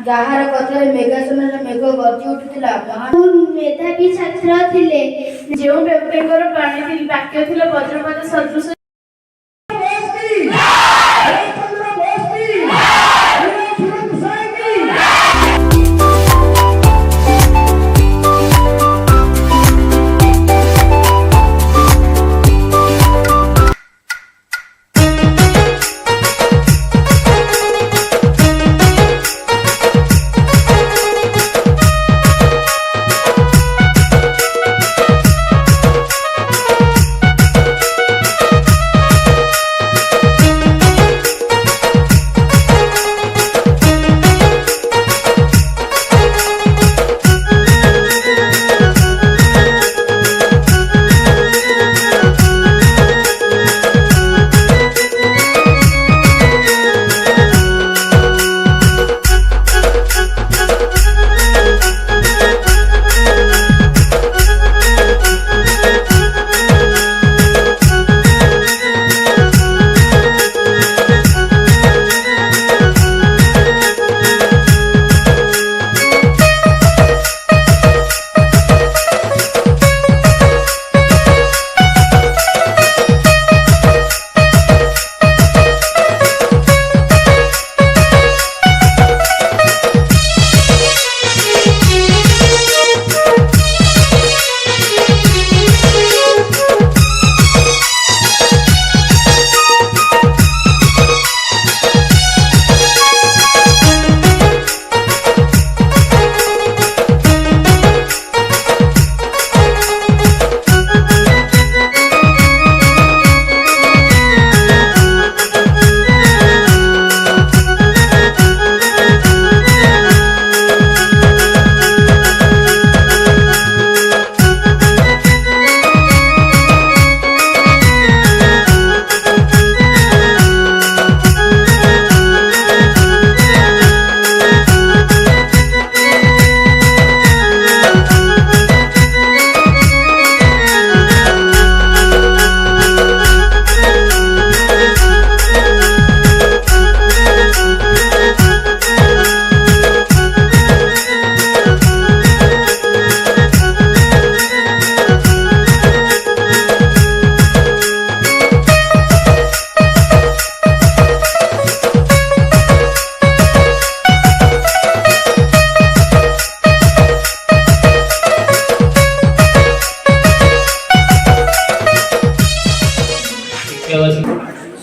ଯାହାର କଥାରେ ମେଘାସନରେ ମେଘ ଗର୍ଜି ଉଠୁଥିଲା। मेधावी छात्र थिले ଯେଉଁ ବ୍ୟକ୍ତିଙ୍କର ବାଣୀ ବାକ୍ୟ ଥିଲା ବଜ୍ରପାତ ସଦୃଶ।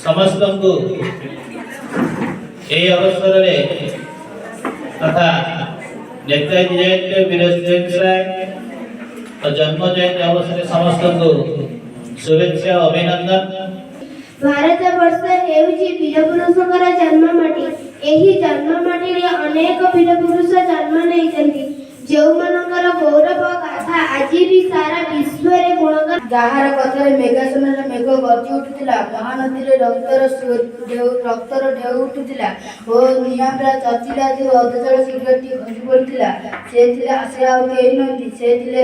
समस्त को यही अवसर तथा नेताजी जयंती वीर जन्म जयंती अवसर समस्त को शुभेच्छा अभिनंदन। भारत वर्ष हेउची वीर पुरुषଙ୍କର जन्म माटी। एही जन्म माटी रे अनेक वीर पुरुष जन्म नेइचंती ଯେଉଁମାନଙ୍କର ଗୌରବ ଗାଥା ଆଜି ବି ସାରା ବିଶ୍ୱରେ ଗୁଣଗାନ। ଯାହାର କଥାରେ ମେଘାସନରେ ମେଘ ଗର୍ଜି ଉଠୁଥିଲା, ମହାନଦୀରେ ରକ୍ତର ଢେଉ ଉଠୁଥିଲା ଓ ନିଆଁ ପୁରା ଚଚିଲା ଯେ ଅଧଜଳ ସିଗରେଟଟି ଖସି ପଡ଼ିଥିଲା। ସେ ଆଉ କେହି ନୁହନ୍ତି, ସେ ଥିଲେ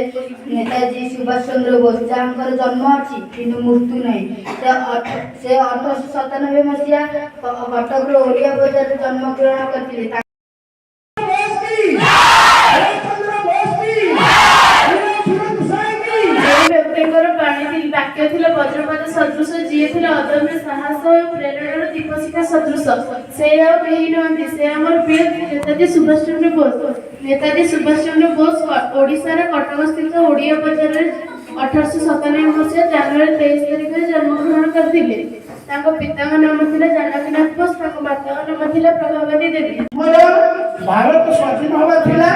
ନେତାଜୀ ସୁଭାଷ ଚନ୍ଦ୍ର ବୋଷ, ଯାହାଙ୍କର ଜନ୍ମ ଅଛି କିନ୍ତୁ ମୃତ୍ୟୁ ନାହିଁ। ସେ 1897 ମସିହା କଟକର ଓଡ଼ିଆ ବଜାରରେ ଜନ୍ମଗ୍ରହଣ କରିଥିଲେ। ବାକ୍ୟ ଥିଲା ବଜ୍ରପାତ ସଦୃଶ, ଯିଏ ଥିଲା ଅଦମ୍ୟ ସାହସ ଓ ପ୍ରେରଣାର ଦୀପଶିଖା ସଦୃଶ। ସେ ଆଉ କେହି ନୁହନ୍ତି, ସେ ଆମର ପ୍ରିୟ ନେତାଜୀ ସୁଭାଷ ଚନ୍ଦ୍ର ବୋଷ। ନେତାଜୀ ସୁଭାଷ ଚନ୍ଦ୍ର ବୋଷ ଓଡ଼ିଶାର କଟକ ସ୍ଥିତ ଓଡ଼ିଆ ବଜାରରେ 1897 ମସିହା ଜାନୁଆରୀ 23 ତାରିଖରେ ଜନ୍ମଗ୍ରହଣ କରିଥିଲେ। ତାଙ୍କ ପିତାଙ୍କ ନାମ ଥିଲା ଜାନକୀନାଥ ବୋଷ, ତାଙ୍କ ମାତାଙ୍କ ନାମ ଥିଲା ପ୍ରଭାବତୀ ଦେବୀ। ଭାରତ ସ୍ୱାଧୀନ ହେବା ଥିଲା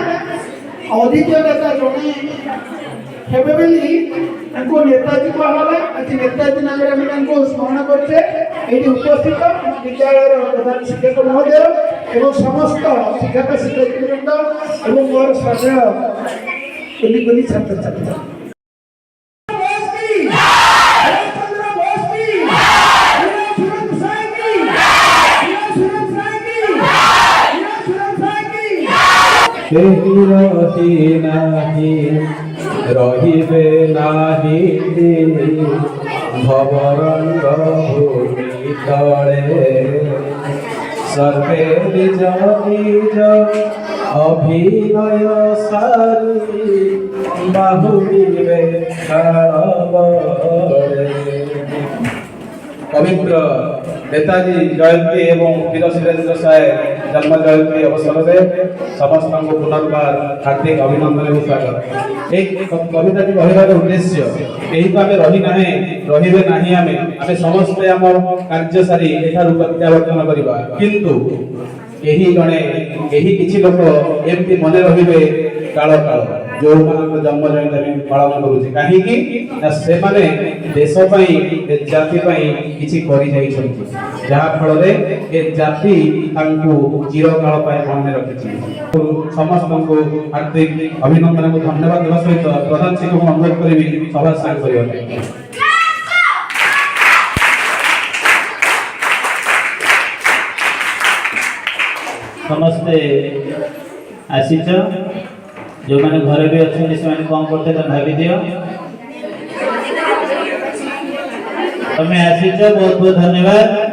ଅଦ୍ୱିତୀୟ ନେତା ଜଣେ हेबे बेली तांको नेताजी कहला। आज नेताजी नाम रे हम तांको स्मरण करछे। एठी उपस्थित विद्यालय प्रधान शिक्षक महोदय एवं समस्त शिक्षक शिक्षयित्रीवृंद एवं मोर श्रद्धेय कुली छात्र छात्री रहिबे नाही भवरंग भूमि तले सर्वे निज निज অভিনয় সারি বাহুলিবে খাবরে। পবিত্র নেতাজী জয়ন্তী এবং বীর সুরেন্দ্র সায় জন্ম জয়ন্তী অবসরে সমস্ত পুনর্বার হার্দিক অভিনন্দন এবং স্বাগত। এই কবিতাটি কহিবার উদ্দেশ্য কেହି তো আমি রহি নাহে রহিবে নাহি আমি ସମସ୍ତେ ଆମ କାର୍ଯ୍ୟ ସାରି ଏଠାରୁ ପ୍ରତ୍ୟାବର୍ତ୍ତନ କରିବା, କିନ୍ତୁ କେହି ଜଣେ କେହି କିଛି ଲୋକ ଏମିତି ମନେ ରହିବେ କାଳ କାଳ ଯୋଉମାନଙ୍କ ଜନ୍ମ ଜୟନ୍ତୀ ଆମେ ପାଳନ କରୁଛେ। କାହିଁକି ନା ସେମାନେ ଦେଶ ପାଇଁ ଏ ଜାତି ପାଇଁ କିଛି କରିଯାଇଛନ୍ତି, ଯାହା ଫଳରେ ଏ ଜାତି ତାଙ୍କୁ ଚିରକାଳ ପାଇଁ ମନେ ରଖିଛି। ସମସ୍ତଙ୍କୁ ହାର୍ଦ୍ଦିକ ଅଭିନନ୍ଦନ ଏବଂ ଧନ୍ୟବାଦ ଦେବା ସହିତ ପ୍ରଧାନ ଶିକ୍ଷକଙ୍କୁ ଅନୁରୋଧ କରିବି ସଭା ସାଙ୍ଗ କରିବା ପାଇଁ। ସମସ୍ତେ ଆସିଛ, ଯେଉଁମାନେ ଘରେ ବି ଅଛନ୍ତି ସେମାନେ କ'ଣ କରୁଥିଲେ ତମେ ଭାବିଦିଅ। ତମେ ଆସିଛ, ବହୁତ ବହୁତ ଧନ୍ୟବାଦ।